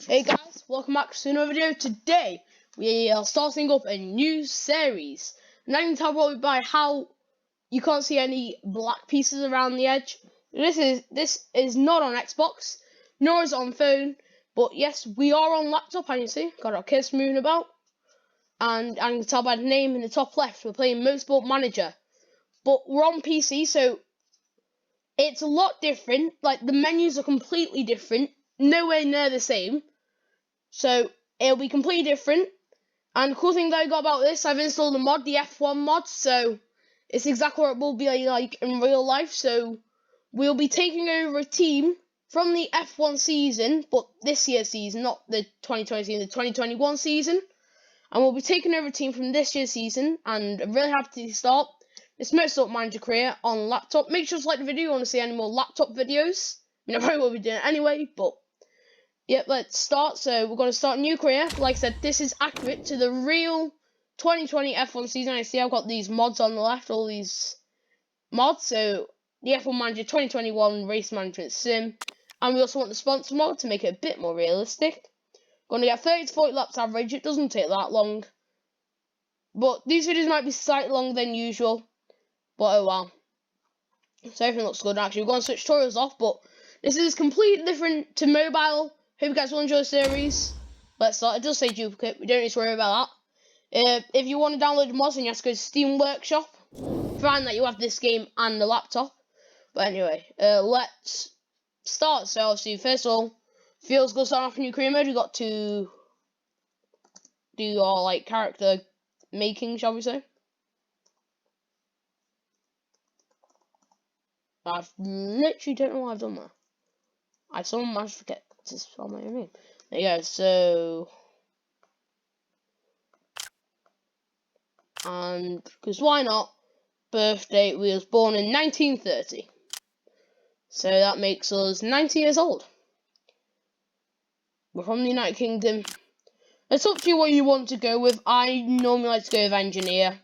Hey guys, welcome back to another video. Today we are starting up a new series. And I can tell probably by how you can't see any black pieces around the edge. This is not on Xbox, nor is it on phone. But yes, we are on laptop, and you see, got our kids moving about. And I can tell by the name in the top left, we're playing Motorsport Manager. But we're on PC, so it's a lot different. Like, the menus are completely different, nowhere near the same. So it'll be completely different. And the cool thing that I got about this, I've installed a mod, the F1 mod, so it's exactly what it will be like in real life. So we'll be taking over a team from the F1 season, but this year's season, not the 2020 season, the 2021 season. And we'll be taking over a team from this year's season, and I'm really happy to start this Motorsport Manager career on laptop. Make sure to like the video if you want to see any more laptop videos. I mean, I probably will be doing it anyway, but yep, let's start. So we're going to start a new career. Like I said, this is accurate to the real 2020 F1 season. I see I've got these mods on the left, all these mods. So the F1 Manager 2021 Race Management Sim. And we also want the sponsor mod to make it a bit more realistic. Going to get 30 to 40 laps average. It doesn't take that long. But these videos might be slightly longer than usual. But oh well. So everything looks good. Actually, we're going to switch tutorials off. But this is completely different to mobile. Hope you guys will enjoy the series. Let's start. It does say duplicate. We don't need to worry about that. If you want to download the mods, then you have to go to Steam Workshop. Find that you have this game and the laptop. But anyway, let's start. So obviously, first of all, feels good starting off a new career mode. We've got to do our character making, shall we say. I literally don't know why I've done that. I somehow managed to forget to spell my own name. There you go, so... And, because why not? Birthday, we was born in 1930. So that makes us 90 years old. We're from the United Kingdom. It's up to you what you want to go with. I normally like to go with engineer.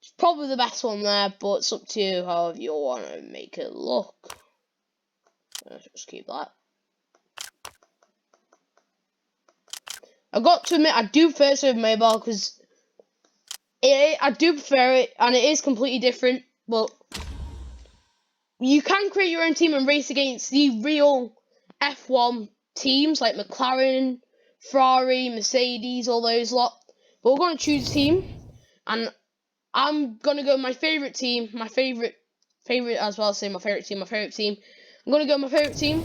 It's probably the best one there, but it's up to you however you want to make it look. Let's just keep that. I've got to admit, I do prefer it with mobile because I do prefer it, and it is completely different. But you can create your own team and race against the real F1 teams like McLaren, Ferrari, Mercedes, all those lot. But we're going to choose a team, and I'm going to go with my favourite team, my favourite as well. Say my favourite team. I'm going to go with my favourite team.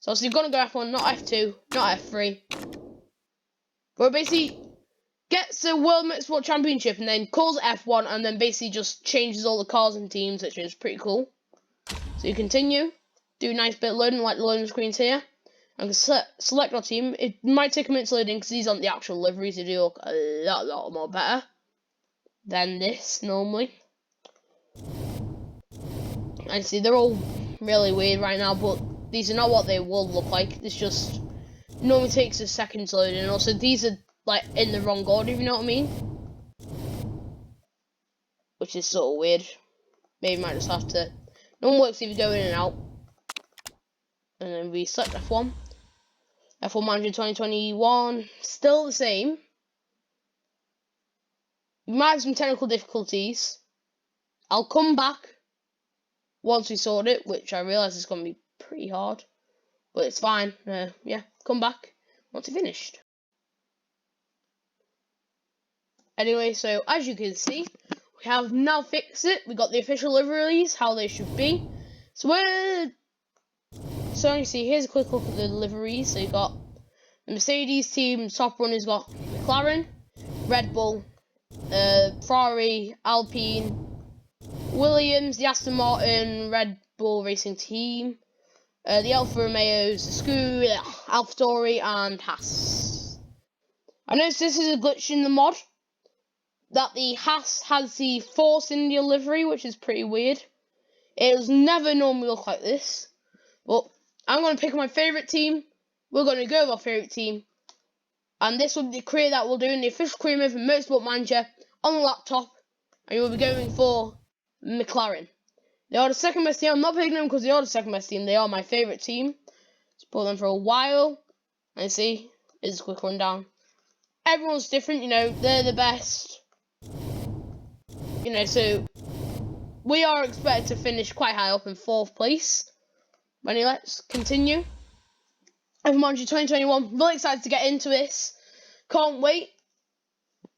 So obviously, you're going to go F1, not F2, not F3. But basically gets the World Motorsport Championship and then calls it F1 and then basically just changes all the cars and teams, which is pretty cool. So you continue, do a nice bit of loading like the loading screens here. And select our team. It might take a minute to load in because these aren't the actual liveries. They do look a lot more better than this normally. And see, they're all really weird right now, but these are not what they will look like. This just normally takes a second to load in. Also, these are like in the wrong order, if you know what I mean. Which is sort of weird. Maybe might just have to. No one works if you go in and out. And then we select F1. F1 Manager 2021. Still the same. You might have some technical difficulties. I'll come back once we sort it, which I realise is going to be pretty hard. But it's fine. Yeah, come back once you're finished. Anyway, so as you can see, we have now fixed it. We got the official liveries, how they should be. So you see, here's a quick look at the liveries. So you got the Mercedes team, top runner's got McLaren, Red Bull, Ferrari, Alpine, Williams, the Aston Martin, Red Bull Racing Team, the Alfa Romeos, the Scoot, AlphaTauri, and Haas. I noticed this is a glitch in the mod, that the Haas has the Force India livery, which is pretty weird. It does never normally look like this. But I'm going to pick my favourite team. We're going to go with our favourite team. And this will be the career that we'll do in the official career mode for Motorsport Manager on the laptop. And you'll be going for McLaren. They are the second best team. I'm not picking them because they are the second best team. They are my favourite team. Support them for a while. And see, it's a quick rundown. Everyone's different, you know, they're the best. You know, so we are expected to finish quite high up in 4th place. Anyway, let's continue. F1 Manager 2021, really excited to get into this. Can't wait.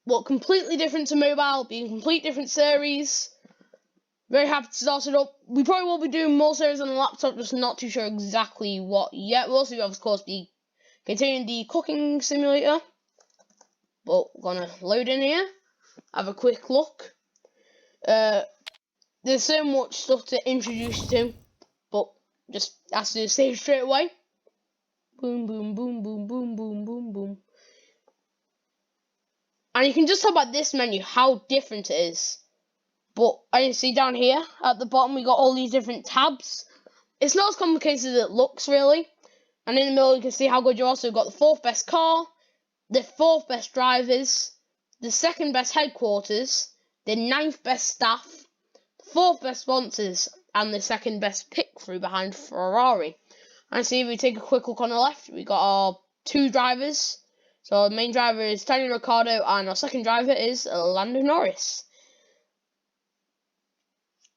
Well, completely different to mobile, being a complete different series. Very happy to start it up. We probably will be doing more series on the laptop, just not too sure exactly what yet. We'll also, of course, be continuing the cooking simulator. But we're gonna load in here, have a quick look. There's so much stuff to introduce you to, but just has to save straight away. Boom, boom, boom, boom, boom, boom, boom, boom. And you can just tell by this menu how different it is. But I can see down here at the bottom we got all these different tabs. It's not as complicated as it looks, really. And in the middle you can see how good you also got the 4th best car, the 4th best drivers, the 2nd best headquarters, the 9th best staff, the 4th best sponsors, and the 2nd best pit crew behind Ferrari. And see, if we take a quick look on the left, we got our 2 drivers. So our main driver is Daniel Ricciardo, and our 2nd driver is Lando Norris.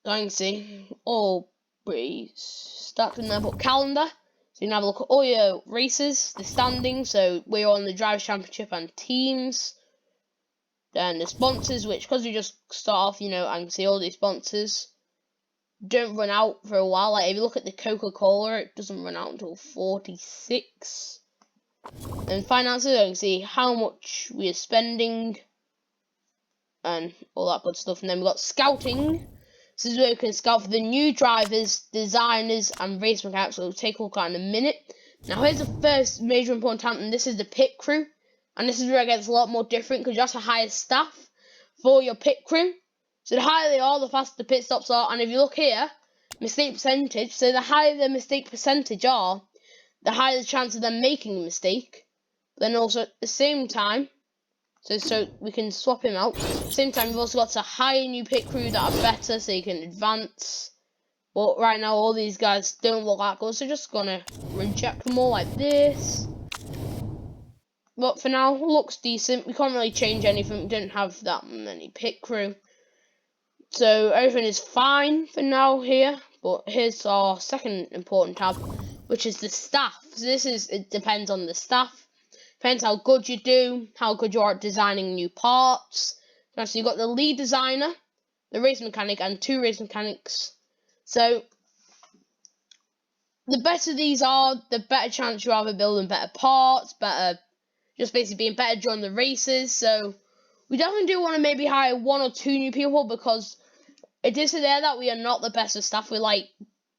So you can see all pretty stacked in there, but calendar. So you can have a look at all your races, the standings. So we're on the Drivers' Championship and teams. Then the sponsors, which because we just start off, you know, I can see all these sponsors don't run out for a while. Like if you look at the Coca-Cola, it doesn't run out until 46. And finances, I can see how much we are spending and all that good stuff. And then we've got scouting. This is where we can scout for the new drivers, designers, and race mechanics. So we'll take a look at in a minute. Now here's the first major important tab, and this is the pit crew. And this is where it gets a lot more different because you have to hire staff for your pit crew. So the higher they are, the faster the pit stops are. And if you look here, mistake percentage. So the higher the mistake percentage are, the higher the chance of them making a mistake. But then also at the same time, so we can swap him out. At the same time, we've also got to hire new pit crew that are better so you can advance. But right now, all these guys don't look that good, so just gonna reject them all like this. But for now, looks decent. We can't really change anything. We don't have that many pit crew. So everything is fine for now here. But here's our second important tab, which is the staff. So it depends on the staff. Depends how good you do, how good you are at designing new parts. So you've got the lead designer, the race mechanic, and 2 race mechanics. So the better these are, the better chance you have of building better parts, just basically being better during the races. So we definitely do want to maybe hire 1 or 2 new people because it is there that we are not the best of staff. We're like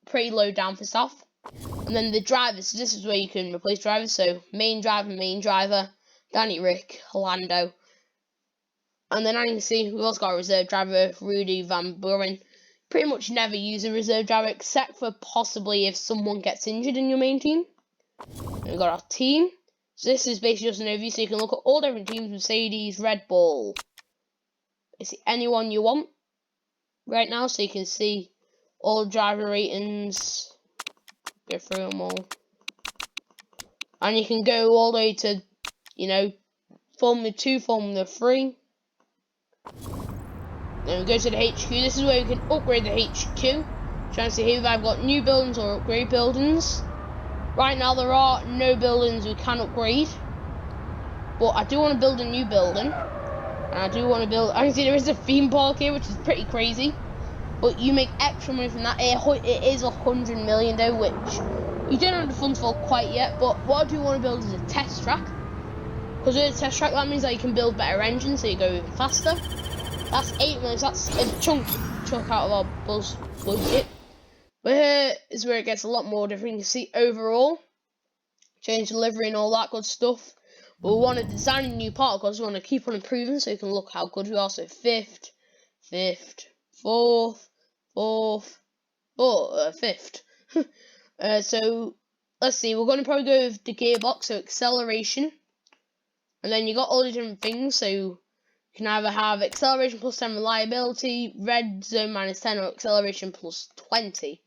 pretty low down for staff. And then the drivers, so this is where you can replace drivers. So main driver, Danny, Rick, Lando. And then I can see we've also got a reserve driver, Rudy Van Buren. Pretty much never use a reserve driver except for possibly if someone gets injured in your main team. And we've got our team. So this is basically just an overview, so you can look at all different teams: Mercedes, Red Bull. Basically anyone you want right now, so you can see all driver ratings. Go through them all. And you can go all the way to, you know, Formula 2, Formula 3. Then we go to the HQ. This is where we can upgrade the HQ. Trying to see here if I've got new buildings or upgrade buildings. Right now there are no buildings we can upgrade. But I do want to build a new building. And I do want to build... I can see there is a theme park here, which is pretty crazy. But you make extra money from that. It is 100 million though, which you don't have the funds for quite yet. But what I do want to build is a test track. Because with a test track, that means that you can build better engines, so you go even faster. That's 8 million, so that's a chunk out of our budget. But here is where it gets a lot more different. You can see overall, change delivery and all that good stuff. But we want to design a new part because we want to keep on improving, so you can look how good we are. So 5th, 4th, 5th. So let's see, we're going to probably go with the gearbox, so acceleration. And then you got all the different things, so you can either have acceleration plus 10 reliability, red zone minus 10, or acceleration plus 20.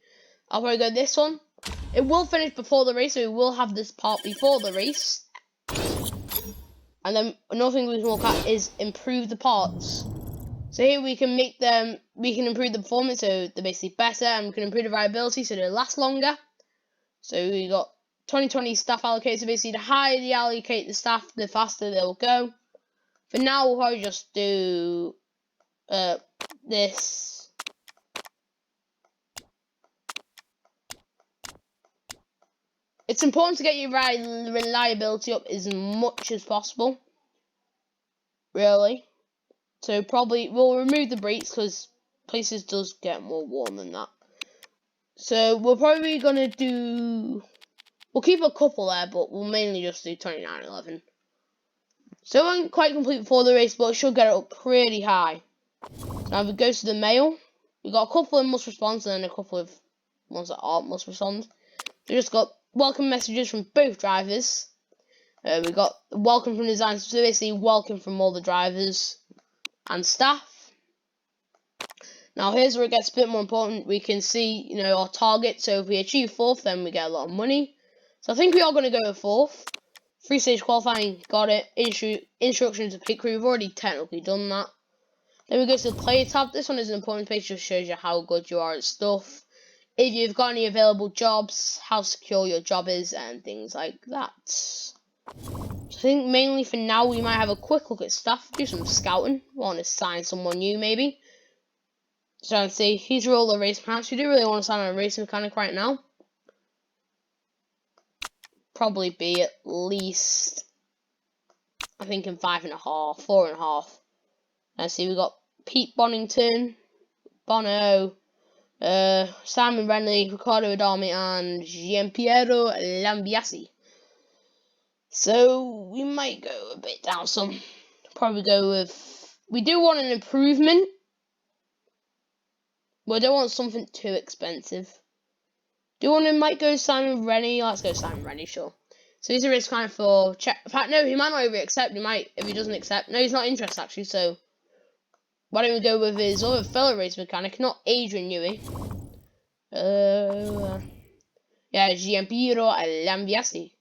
I'll probably go this one. It will finish before the race, so we will have this part before the race. And then another thing we can look at is improve the parts. So here we can make them, we can improve the performance so they're basically better, and we can improve the reliability so they last longer. So we got 2020 staff allocated, so basically the higher you allocate the staff, the faster they'll go. For now, we'll probably just do this. It's important to get your reliability up as much as possible, really. So probably we'll remove the brakes because places does get more warm than that. So we're probably gonna do, we'll keep a couple there, but we'll mainly just do 2911. So it won't quite complete before the race, but it should get it up pretty high. So now if it goes to the mail, we've got a couple of must respond and then a couple of ones that aren't must respond. We just got welcome messages from both drivers. We got welcome from designers, so basically welcome from all the drivers and staff. Now here's where it gets a bit more important. We can see, you know, our target. So if we achieve 4th, then we get a lot of money. So I think we are going to go with 4th. 3-stage qualifying, got it. Instructions to pit crew, we've already technically done that. Then we go to the player tab. This one is an important page, just shows you how good you are at stuff. If you've got any available jobs, how secure your job is, and things like that. So I think mainly for now we might have a quick look at stuff, do some scouting. Want to sign someone new maybe. So I'd say he's all the race mechanics. We do really want to sign on a race mechanic right now. Probably be at least, I think, in 5.5, 4.5. Let's see, we got Pete Bonington, Bono, Simon Renly, Riccardo Adami, and Giampiero Lambiasi. So we might go a bit down some. Probably go with, we do want an improvement. We don't want something too expensive. Do you want to might go Simon Rennie? Let's go Simon Rennie, sure. So he's a risk kind for check. In fact, no, he might not even accept. He might, if he doesn't accept. No, he's not interested actually. So why don't we go with his other fellow race mechanic, not Adrian Newey? Yeah, Giampiero Lambiasi.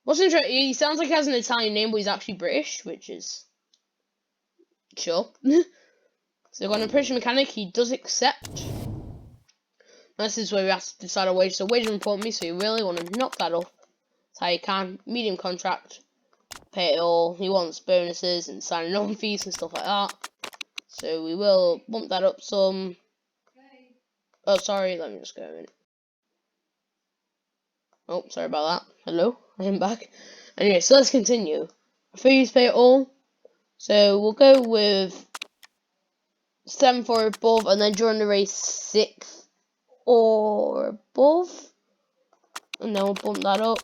What's interesting? He sounds like he has an Italian name, but he's actually British, which is sure. So we're going to British mechanic. He does accept. This is where we have to decide our wage. So wages are important to me, so you really want to knock that up. That's how you can. Medium contract. Pay it all. He wants bonuses and signing on fees and stuff like that. So we will bump that up some. Oh, sorry. Let me just go a minute. Oh, sorry about that. Hello. I am back. Anyway, so let's continue. Fees, pay it all. So we'll go with 7 for above, and then during the race 6 or above, and then we'll bump that up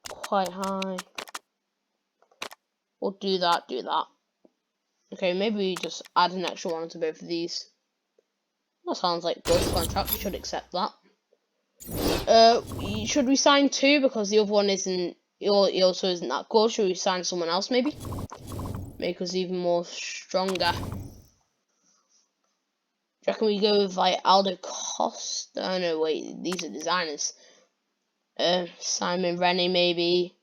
quite high. We'll do that. Okay, maybe we just add an extra one to both of these. That sounds like good contract. We should accept that. Should we sign 2 because the other one isn't? He also isn't that good. Should we sign someone else maybe? Make us even more stronger. Do you reckon we go with like Aldo Costa? Oh no, wait, these are designers. Simon Rennie maybe.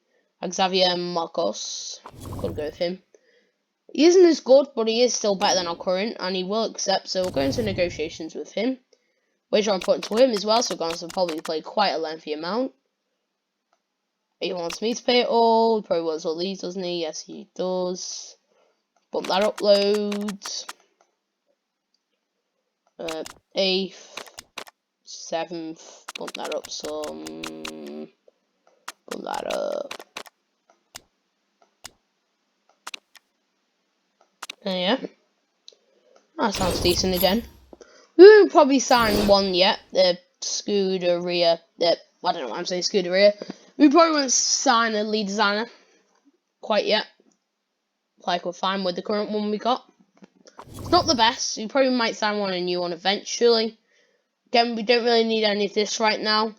Xavier Marcos. Gotta go with him. He isn't as good, but he is still better than our current, and he will accept. So we'll go into negotiations with him. Wages are important to him as well, so we're going to probably play quite a lengthy amount. He wants me to pay it all. He probably wants all these, doesn't he? Yes, he does. Bump that up loads. 8th, 7th. Bump that up some. Bump that up. Yeah. That sounds decent again. We won't probably sign one yet. The Scuderia. I don't know why I'm saying Scuderia. We probably won't sign a lead designer quite yet. Like we're fine with the current one we got. It's not the best. We probably might sign a new one eventually. Again, we don't really need any of this right now.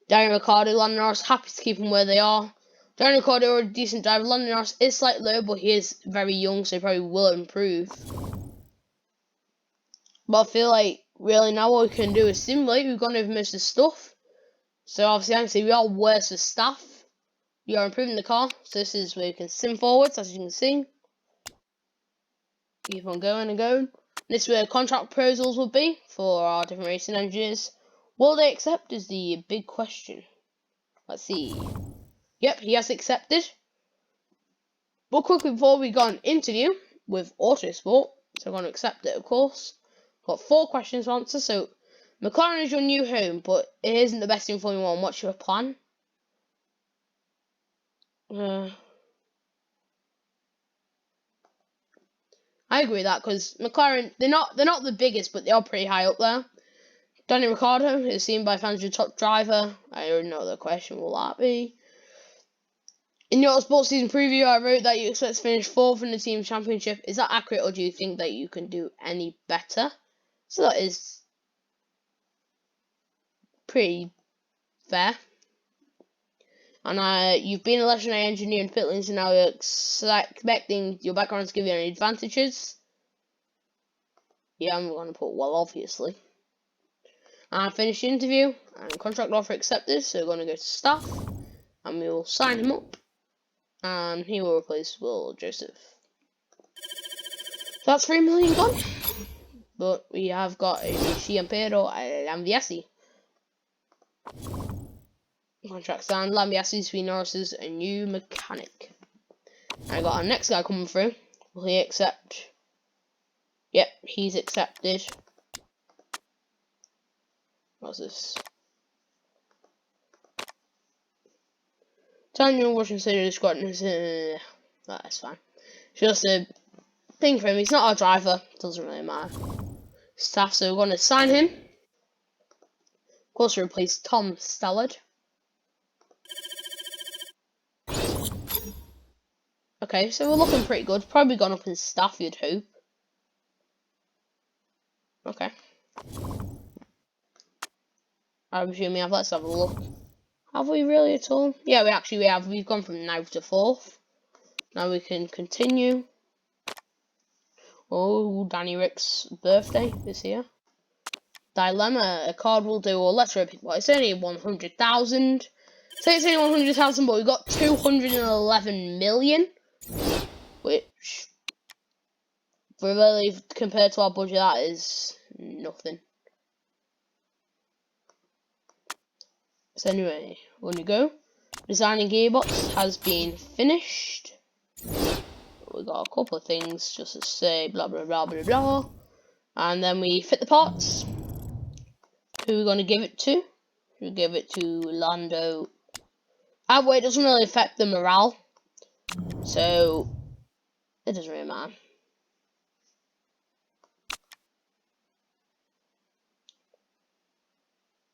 Daniel Ricciardo, Lando Norris, happy to keep them where they are. Daniel Ricciardo, a decent driver. Lando Norris is slightly low, but he is very young, so he probably will improve. But I feel like really now what we can do is simulate. We've gone over most of the stuff. So obviously, we are worse as staff. You are improving the car, so this is where you can sim forwards, as you can see. Keep on going and going. This is where contract proposals will be for our different racing engineers. Will they accept is the big question. Let's see. Yep, he has accepted. But quickly before we go on interview with Autosport, so I'm going to accept it, of course. Got 4 questions to answer. So, McLaren is your new home, but it isn't the best in Formula 1. What's your plan? I agree with that because McLaren, they're not the biggest, but they are pretty high up there. Danny Ricciardo is seen by fans as your top driver. I already know the question will that be. In your sports season preview, I wrote that you expect to finish 4th in the team championship. Is that accurate, or do you think that you can do any better? So that is pretty fair. And you've been a legendary engineer in pit lanes, and now you're expecting your background to give you any advantages. Yeah, I'm going to put well, obviously. And I finished the interview, and contract offer accepted, so we're going to go to staff, and we will sign him up, and he will replace Will Joseph. That's 3 million gone, but we have got a Giampero Lambiasi. Contract signed. Lambiasi's to be Norris's a new mechanic. I got our next guy coming through. Will he accept? Yep, he's accepted. What's this? Daniel Washington City Squadron is that's fine. Just a thing for him. He's not our driver. Doesn't really matter. Staff, so we're going to sign him. Of course, we replace Tom Stallard. Okay, so we're looking pretty good. Probably gone up in staff, you'd hope. Okay. I'm assuming let's have a look. Have we really at all? Yeah, we have. We've gone from 9th to 4th. Now we can continue. Oh, Danny Rick's birthday is here. Dilemma, a card will do, or let's repeat what, it's only 100,000. Say it's only 100,000, but we got 211 million. Which, really, compared to our budget, that is nothing. So anyway, when you go, designing gearbox has been finished. We got a couple of things just to say blah blah blah blah blah, and then we fit the parts. Who are we gonna give it to? We give it to Lando. That way it doesn't really affect the morale, so it doesn't really matter.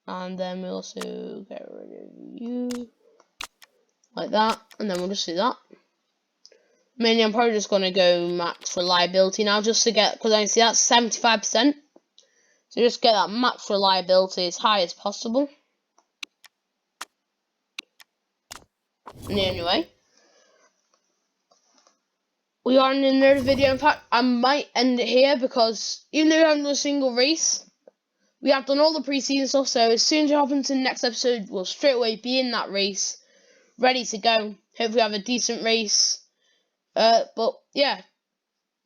And then we also get rid of you like that, and then we'll just do that. Mainly, I'm probably just gonna go max reliability now, just to get, because I see that's 75%. So just get that max reliability as high as possible. And anyway, we are in another video. In fact, I might end it here because even though we haven't done a single race, we have done all the pre-season stuff. So as soon as it happens in the next episode, we'll straight away be in that race, ready to go. Hope we have a decent race. But yeah,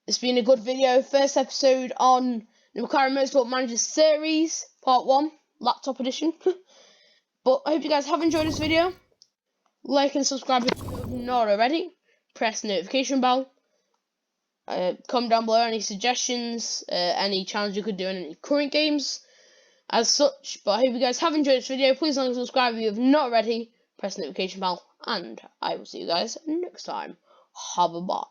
it's been a good video. First episode on the McLaren Motorsport Manager series, part 1, laptop edition. But I hope you guys have enjoyed this video. Like and subscribe if you're not already. Press the notification bell. Comment down below any suggestions, any challenge you could do in any current games as such. But I hope you guys have enjoyed this video. Please like and subscribe if you have not already. Press the notification bell. And I will see you guys next time. Have a bye.